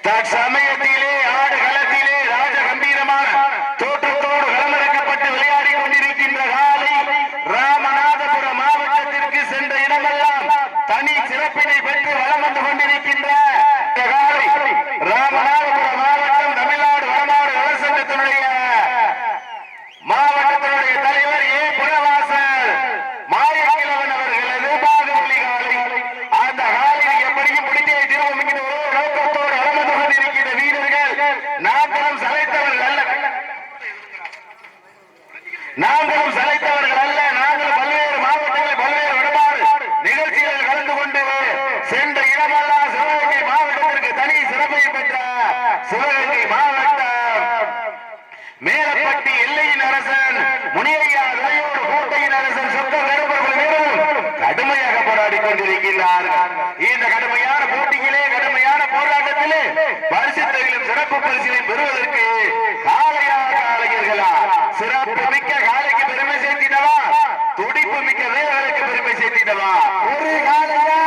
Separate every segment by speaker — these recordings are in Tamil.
Speaker 1: தற்சமயத்திலே ஆடுகளத்திலே ராஜ கம்பீரமான தோற்றத்தோடு களமிறக்கப்பட்டு விளையாடி கொண்டிருக்கின்ற காலை ராமநாதபுரம் மாவட்டத்திற்கு சென்ற இடமெல்லாம் தனி சிறப்பினை பெற்று வளம் வந்து கொண்டிருக்கின்ற காலை ராமநாதபுரம் மாவட்டம் தமிழ்நாடு வடமாடு நலசங்கத்தினுடைய மாவட்டத்தினுடைய தலைவர் ஏ புறவாசல் மாயக்கிழவன் அவர்களது பாகவலி காலை. அந்த காலையை எப்படியும் முடிந்தே திரும்ப ஒரு நோக்கத்தோடு வளம் வந்து கொண்டிருக்கின்ற வீரர்கள் நாங்களும் சளைத்தவர்கள் அல்ல, நாங்களும் சளைத்தவர்கள் அல்ல. நாங்கள் பல்வேறு மாவட்டங்களில் பல்வேறு வடமாடு நிகழ்ச்சிகளில் கலந்து கொண்டு சென்ற இடமெல்லாம் சிவகங்கை மாவட்டத்திற்கு தனி சிறப்பை பெற்ற சிவகங்கை மாவட்டம் மேலப்பட்டி எல்லையின் அரசன் முனியையா விளையோடு கோட்டையின் அரசன் சொந்த கருப்பர்கள் வீரரும் கடுமையாக போராடி கொண்டிருக்கிறார்கள். இந்த கடுமையான போட்டியிலே கடுமையான போராட்டத்திலே பரிசுத்தையிலும் சிறப்பு பரிசிலை பெறுவதற்கு காளையா காளையர்களா சிறப்பு மிக்க காலைக்கு பெருமை சேர்த்திடவா, துடிப்பு மிக்க வீரர்களுக்கு பெருமை சேர்த்திடவா, ஒரு காளையா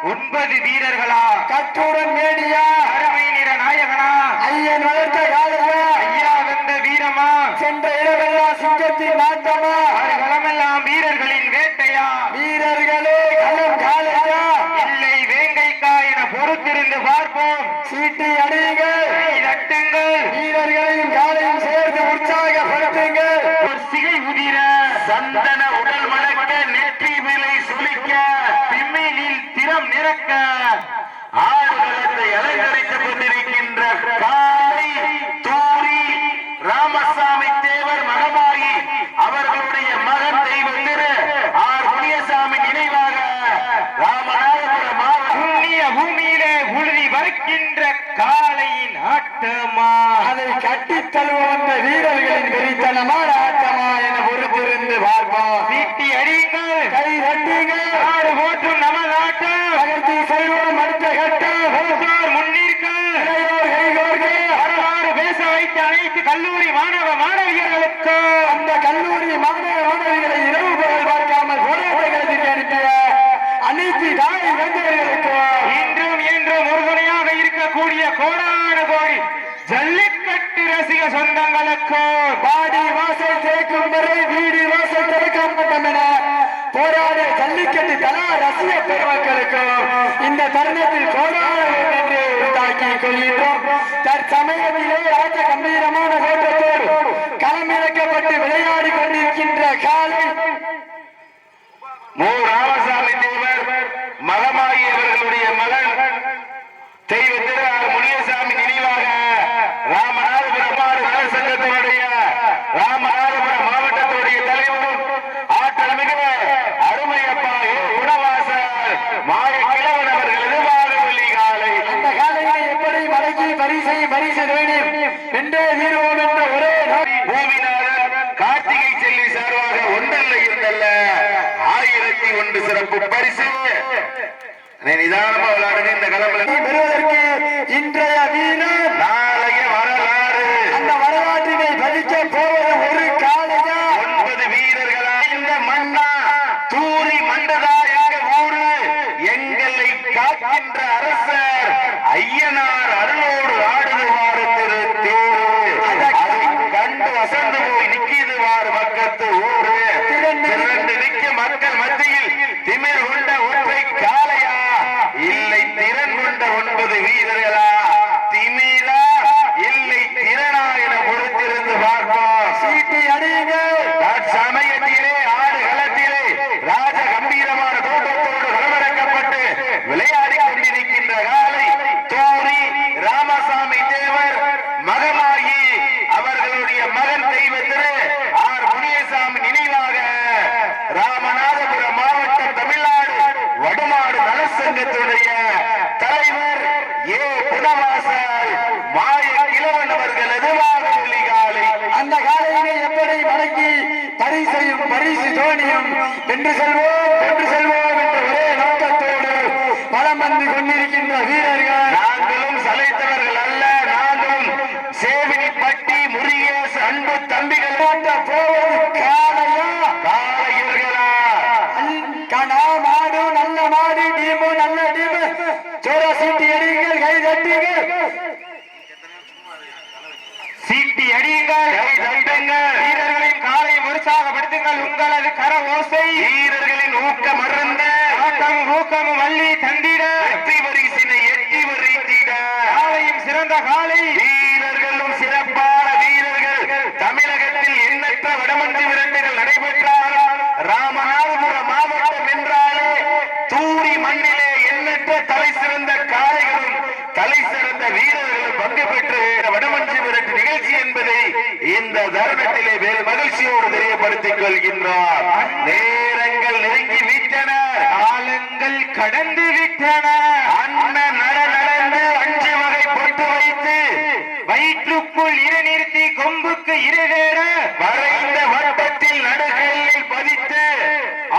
Speaker 1: 9 வீரர்களா, கட்டுடன் மேடியா, அருமை நிற நாயகனா, ஐயன் வளர்த்த காளையா, ஐயா வந்த வீரமா, சென்ற இடமெல்லாம் சிங்கத்தின் நாட்டமா, களமெல்லாம் வீரர்களின் வேட்டையா, வீரர்களே களம் காளையா இல்லை வேங்கைக்கா என பொறுத்திருந்து பார்ப்போம். சீட்டி அடியுங்கள், தட்டுங்கள், வீரர்களையும் காலையும் சேர்த்து உற்சாகப்படுத்துங்கள். ஒரு சிகை உதிர சந்தன உடல் மணக்க நெற்றி விலை சுளிக்க பிம்மிலில் திறம் நிறக்க ஆடுகளத்தை அலங்கரித்துக் கொண்டிருக்கின்ற காலை தூரி ராமசாமி தேவர் மகமாயி அவர்களுடைய மகன் தெய்வ திரு ஆர் முனியசாமி நினைவாக ராமநாதபுரம் புண்ணிய பூமியிலே உழுதி வருகின்ற காலையின் ஆட்டமா, அதை கட்டித் தழுவந்த வீரர்களின் வெறித்தனமான ஆட்டமா என பொறுத்திருந்து பார்ப்போம். சீட்டி அடியுங்கள், கை தட்டுங்கள், ஆடு போற்றும் நமது ஆட்டம் அகர்த்தி செல்வோம். அடுத்த கட்டம் முன்னிற்கள் வரலாறு பேச வைத்த அனைத்து கல்லூரி மாணவ மாணவியர்களுக்கு அந்த கல்லூரி மாணவ மாணவிகளை இரவு பகல் பார்க்காமல் போராட்டங்களுக்கு அனுப்பிய அனைத்து தாய் இளைஞர்களுக்கு இன்றும் என்றும் உறுதுணையாக இருக்கக்கூடிய கோடான கோடி ஜல்லிக்கட்டு ரசிக சொந்தங்களுக்கு பாடி வாசல் திறக்கும் வரை வீடு வாசல் திறக்கப்பட்டோம் என போராட ஜல்லிக்கட்டு தலா ரசிக பெருமக்களுக்கு இந்த தருணத்தில் கோடான என்று உண்டாக்கிக் கொள்கின்றோம். தற்சமயத்திலே ராஜ கம்பீரமான தோற்றத்தோடு களமிறக்கப்பட்டு விளையாடி கொண்டிருக்கின்ற காலை மு ராமசாமி தேவர் மகமாயி அவர்களுடைய மகன் தெய்வ திரு ஆர் முனியசாமி நினைவாக ராமநாதபுரம் நலசங்கத்தினுடைய ராமநாதபுரம் மாவட்டத்தினுடைய தலைவரும் ஆற்றல் மிக அருமையப்பா குணவாசல் மாய கிழவன் அவர்களது பாகவலி காலை. அந்த காலையை எப்படி மடக்கி பரிசு வேண்டும் என்றே தீர்வோம் என்ற ஒரே பூமிநாதன் கார்த்திகை செல்வி சார்பாக ஒன்றல்ல இருந்தல்ல 1001 சிறப்பு பரிசு நிதானமா விளையாடுங்க. இந்த களமில் பெறுவதற்கு இன்றைய வீரர் நாளைய வரலாறு, அந்த வரலாற்றினை பதிக்க போவது ஒரு காளையா 9 வீரர்களா இந்த மண்ணா தூரி மண்டதா எங்க ஊரு எங்களை காக்கின்ற அரசர் ஐயனார் அருளோடு ஆடுதுவாறு திரு தேரு அதை கண்டு வசந்து போய் நிக்கிதுவாறு மக்கத்து ஊரு திரண்டு நிற்க மக்கள் மத்தியில் திமிர் கொண்ட ஒற்றை காளையா இல்லை திறன் கொண்ட 9 வீரர்களா, திமிரா இல்லை திறனா என பொறுத்திருந்து பார்ப்போம். சீட்டி அடியுங்கள். சமயத்திலே ஆடுகளத்திலே ராஜ கம்பீரமான தோட்டத்தோடு களமிறக்கப்பட்டு விளையாடி கொண்டிருக்கின்ற காலை தூரி ராமசாமி தேவர் மகமாயி அவர்களுடைய மகன் தெய்வ திரு ஆர் முனியசாமி நினைவாக ராமநாதபுரம் மாவட்டம் தமிழ்நாடு வடமாடு நலசங்கத்துடைய தலைவர் ஏ குணவாசல் மாய கிழவன் அவர்களது வாகவலி காலை. அந்த காலையினை எப்படி மடக்கி பரிசு தோனியும் வென்று செல்வோம் என்ற ஒரே நோக்கத்தோடு பலம் வந்து கொண்டிருக்கின்ற வீரர்கள் நாங்களும் சளைத்தவர்கள் அல்ல, நாங்களும் சேவினிப்பட்டி முருகேசு அன்பு தம்பிகள் போவது காலையா காலையர்களா கனா மாடு நல்ல மாடு டீமு நல்ல டீமு சோரா சீட்டி அடிங்கள் கை தட்டி
Speaker 2: உங்களது கர ஓசை
Speaker 1: வீரர்களின் ஊக்கம் மறந்த
Speaker 2: ஆட்டமும் ஊக்கமும் வள்ளி தந்திட
Speaker 1: வெற்றி பரிசினை எட்டி வரைத்திட
Speaker 2: காலையும் சிறந்த காலை
Speaker 1: வீரர்களும் சிறப்பான வீரர்கள் தமிழகத்தில் எண்ணற்ற வடமஞ்சி விரட்டுகள் நடைபெற்றால் ராமநாதபுரம் மாவட்டம் என்றாலே தூரி மண்ணிலே எண்ணற்ற தலை சிறந்த காளைகளும் தலை சிறந்த வீரர்களும் பங்கு பெற்று வடமஞ்சி விரட்டு நிகழ்ச்சி என்பதை இந்த தருணத்திலே வேறு மகிழ்ச்சியோடு தெரியப்படுத்திக் கொள்கின்றார். நேரங்கள் நெருங்கி விட்டன,
Speaker 2: காலங்கள் கடந்து விட்டன.
Speaker 1: அண்ணன் நடந்து 5 வகை பொட்டு வைத்து
Speaker 2: வயிற்றுக்குள் நிறுத்தி கொம்புக்கு இருவேற
Speaker 1: வரைந்த வட்டத்தில் நடுகையில் பதித்து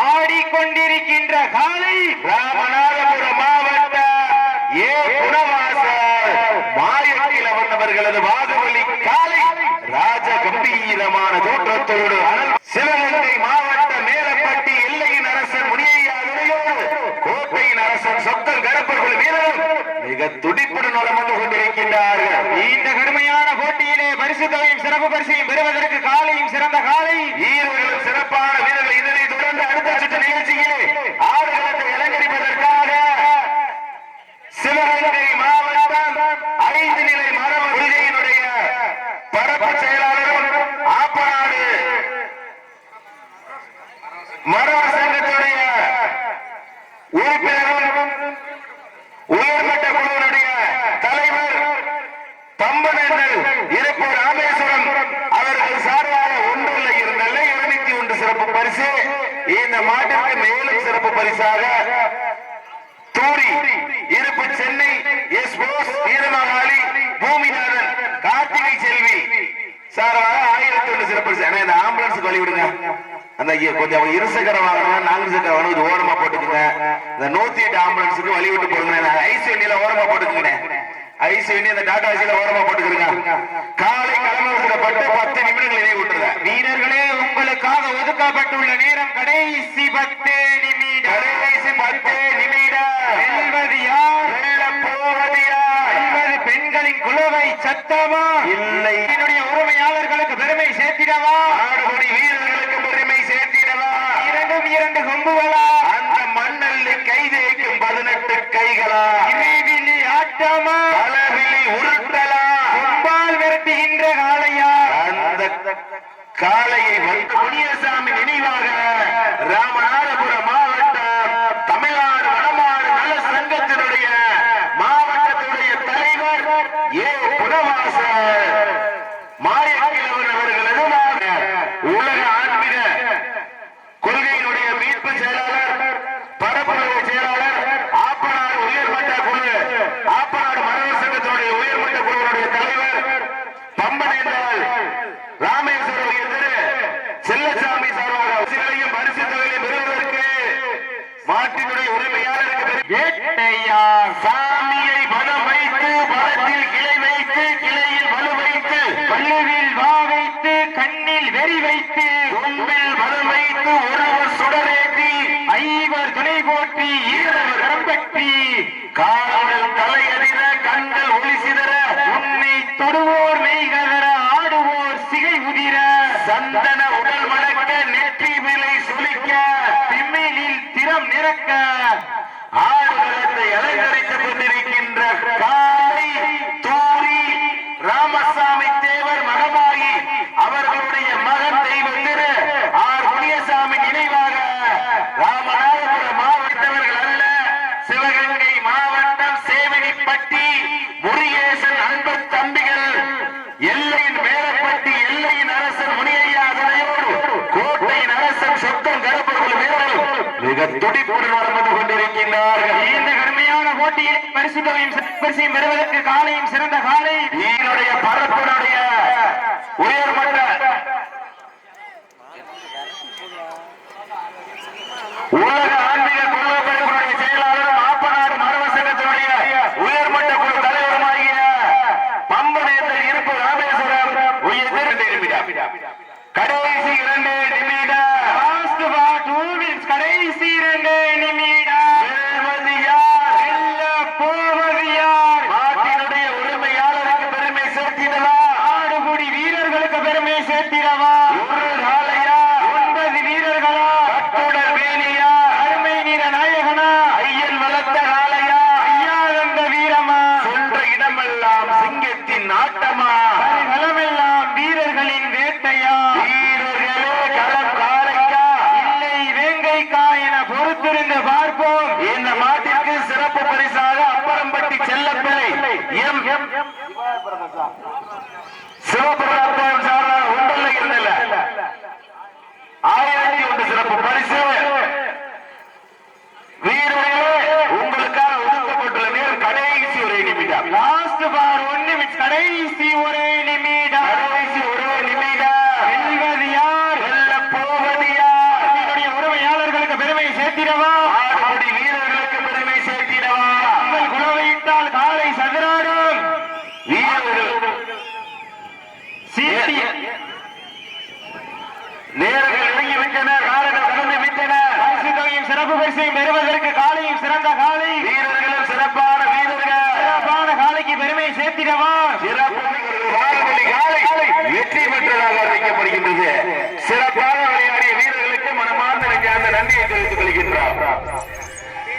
Speaker 2: ஆடிக்கொண்டிருக்கின்ற காலை
Speaker 1: ராமநாதபுரம் மாவட்ட குணவாசல் மாயக்கிழவன் அவர்களது வாகவலி காலை ராஜ கம்பீரமான தோற்றத்தோடு சிவகங்கை மாவட்ட மேலப்பட்டி எல்லையின் அரசன் முனியையாரோடு கோட்டையின் அரசன் சொக்கல் கரப்பர்கள் வீரர்கள் மிக துடிப்புடன் வளம் வந்து கொண்டிருக்கின்றார்கள்.
Speaker 2: இந்த கடுமையான போட்டியிலே பரிசு தொகையும் சிறப்பு பரிசையும் பெறுவதற்கு காலையும் சிறந்த காலை
Speaker 1: வீரர்களும் சிறப்பான வீரர்கள் இதனை தொடர்ந்து அடுத்த சுற்று நிகழ்ச்சியிலே ஆடுகளத்தை அலங்கரிப்பதற்காக சிவகங்கை மாவட்டம் 5 நிலை மரபு கொள்கையினுடைய பரப்பு செயலாளரும் ஆப்பநாடு மரபு சங்கத்துடைய உறுப்பினரும் உயர்மட்ட குழுவினுடைய தலைவர் பம்பனேந்தல் இருப்பு ராமேஸ்வரம் அவர்கள் சார்பாக 1,201 சிறப்பு பரிசு. இந்த மாட்டிற்கு மேலும் சிறப்பு பரிசாக தூரி இருப்பு சென்னை எஸ் போஸ் வீரமகாளி பூமிநாதன் கார்த்திகை செல்வி சார்பாக 1001 சிறப்பு பரிசு. இந்த ஆம்புலன்ஸுக்கு வழி விடுங்க. அந்த கொஞ்சம் இருசக்கரம் வாங்கணும், 4 சக்கரம் வாங்கணும், இது ஓரமா போட்டுக்குங்க. இந்த 108 ஆம்புலன்ஸுக்கு வழி விட்டு போடுங்க. ஐஸ் வண்டியில ஓரமா போட்டுக்குங்க. ஐஸ் வண்டி அந்த டாடா ஐசில ஓரமா போட்டுக்கிறீங்க. காலை கிளம்பப்பட்டு 10 நிமிடங்கள் இணைய விட்டுருங்க.
Speaker 2: வீரர்களே, உங்களுக்காக ஒதுக்கப்பட்டுள்ள நேரம் கடைசி 10 நிமிடம்.
Speaker 1: கடைசி 10 நிமிடம்.
Speaker 2: வெல்வது யார்?
Speaker 1: வெல்லப் போவது யார்?
Speaker 2: வெல்வது பெண்களின் குழுவை சத்தமா
Speaker 1: இல்லை
Speaker 2: என்னுடைய உரிமையாளர்களுக்கு பெருமை சேர்த்திடவா?
Speaker 1: ஆடுபடி வீரர்களுக்கு பெருமை சேர்த்திடவா?
Speaker 2: 2 கொம்புகளா?
Speaker 1: அந்த மண்ணல்ல கை தேய்க்கும் 18 கைகளா?
Speaker 2: இறைவிலி ஆட்டமா?
Speaker 1: பலவிழி உருட்டலா?
Speaker 2: கொம்பால் விரட்டுகின்ற காளையா?
Speaker 1: அந்த காளையை வந்து முனியசாமி நினைவாக ராமநாதபுரம் மாவட்டம் தமிழ்நாடு வடமாடு நல சங்கத்தினுடைய மாவட்டத்துடைய தலைவர் குணவாசல் மாயக்கிழவன் அவர்களது உலக ஆன்மீக கொள்கையினுடைய மீட்பு செயலாளர் பரப்புரை செயலாளர் ஆப்பநாடு உயர்மட்ட குழு ஆப்பநாடு மரபு சங்கத்தினுடைய உயர்மட்ட குழுவினுடைய தலைவர் பம்பனேந்தாள் ராமேஸ்வரம் திரு செல்லசாமி சார்பாக பரிசுகளையும் பரிசு தொகையையும் பெறுவதற்கு மாட்டினுடைய உரிமையாளருக்கு சாமியை பலம் வைத்து பலத்தில் கிளை வைத்து கிளையில் வலு வைத்து
Speaker 2: பல்லுவில் வா வைத்து கண்ணில் வெறி வைத்து
Speaker 1: கொம்பில் பலம் வைத்து ஒருவர் சுடரேற்றி
Speaker 2: 5 துணை போற்றி 2 கரம்பற்றி
Speaker 1: கால்கள் தலையறித கண்கள் ஒளி சிதற
Speaker 2: உன்னை தொடுவோர் மெய்கதற ஆடுவோர் சிகை உதிர
Speaker 1: சந்தன உடல் மணக்க நெற்றி விலை சுளிக்க
Speaker 2: திமிழில் திறம் நிறக்க
Speaker 1: ஆடுகளத்தை அலங்கரித்துக் கொண்டிருக்கின்ற காலை தூரி ராமசாமி தேவர் மகமாயி அவர்களுடைய மகன் தெய்வ திரு ஆர் முனியசாமி நினைவாக ராமநாதபுரம் மாவட்டவர்கள் அல்ல, சிவகங்கை மாவட்டம் சேவனிப்பட்டி முருகேசன் அன்பு தம்பிகள் எல்லையின் மேலப்பட்டி எல்லையின் அரசன் முனியையா துணையோடு கோட்டையின் அரசன் சொத்தம் கருப்பர்கள் வீரர்கள் மிக துடிப்புடன் வளர்ந்து கொண்டிருக்கின்றார்கள்.
Speaker 2: இந்த கடுமையான போட்டியில் பரிசு தொகையும் பரிசையும் பெறுவதற்கு காலையும் சிறந்த காலை
Speaker 1: இதனுடைய பரப்புடைய உயர்மட்ட உலக ஆன்மீக குழுவினுடைய செயலாளரும் ஆப்பநாடு மரபு சங்கத்தினுடைய உயர்மட்ட குழு தலைவருமாகிய பம்பனேந்தல் இருப்பு ராமேஸ்வரம் கடைசி 2 நிமிடம்.
Speaker 2: கடைசி 2 நிமிடம்.
Speaker 1: வெல்வது யார்?
Speaker 2: வெல்லப் போவது யார்?
Speaker 1: நாட்டினுடைய உரிமையாளருக்கு பெருமை சேர்த்திடவா?
Speaker 2: ஆடுபுடி வீரர்களுக்கு பெருமை சேர்த்திடவா?
Speaker 1: ஒரு காளையா?
Speaker 2: 9 வீரர்கள்
Speaker 1: இந்த மாட்டிற்கு சிறப்பு பரிசாக அப்பரம்பட்டி செல்லப்பிள்ளை எம் சிவபிரதாபம் சாரார் ஒன்றல்ல இருந்தல 1001 சிறப்பு பரிசு. வீரர்களே உங்களுக்காக ஒதுக்கப்பட்டுள்ள நேரம் கடைசி ஒரே நிமிடம்.
Speaker 2: லாஸ்ட் பார் 1 நிமிடம். கடைசி ஒரே நிமிடம்.
Speaker 1: கடைசி ஒரே நிமிடம்.
Speaker 2: வெல்வது யார்?
Speaker 1: வெல்ல போவது யார்?
Speaker 2: என்னுடைய உறவையாளர்களுக்கு பெருமை சேர்த்திடவா?
Speaker 1: ஆடுபடி வீரர்களுக்கு பெருமை சேர்த்திடவா?
Speaker 2: உங்கள் குலவையிட்டால் காலை சதுராடும்
Speaker 1: வீரர்கள்
Speaker 2: சீட்டிய
Speaker 1: நேரங்கள் நெருங்கி விட்டன, காலங்கள் கடந்து விட்டன.
Speaker 2: பரிசு தொகையும் சிறப்பு பரிசையும் பெறுவதற்கு காலையும் சிறந்த காலை,
Speaker 1: வீரர்களும் சிறப்பான வீரர்கள்.
Speaker 2: சிறப்பான காலைக்கு பெருமை சேர்த்திடவா?
Speaker 1: சிறப்பு வாரவழி காலை வெற்றி பெற்றதாக அறிவிக்கப்படுகின்றது. சிறப்பான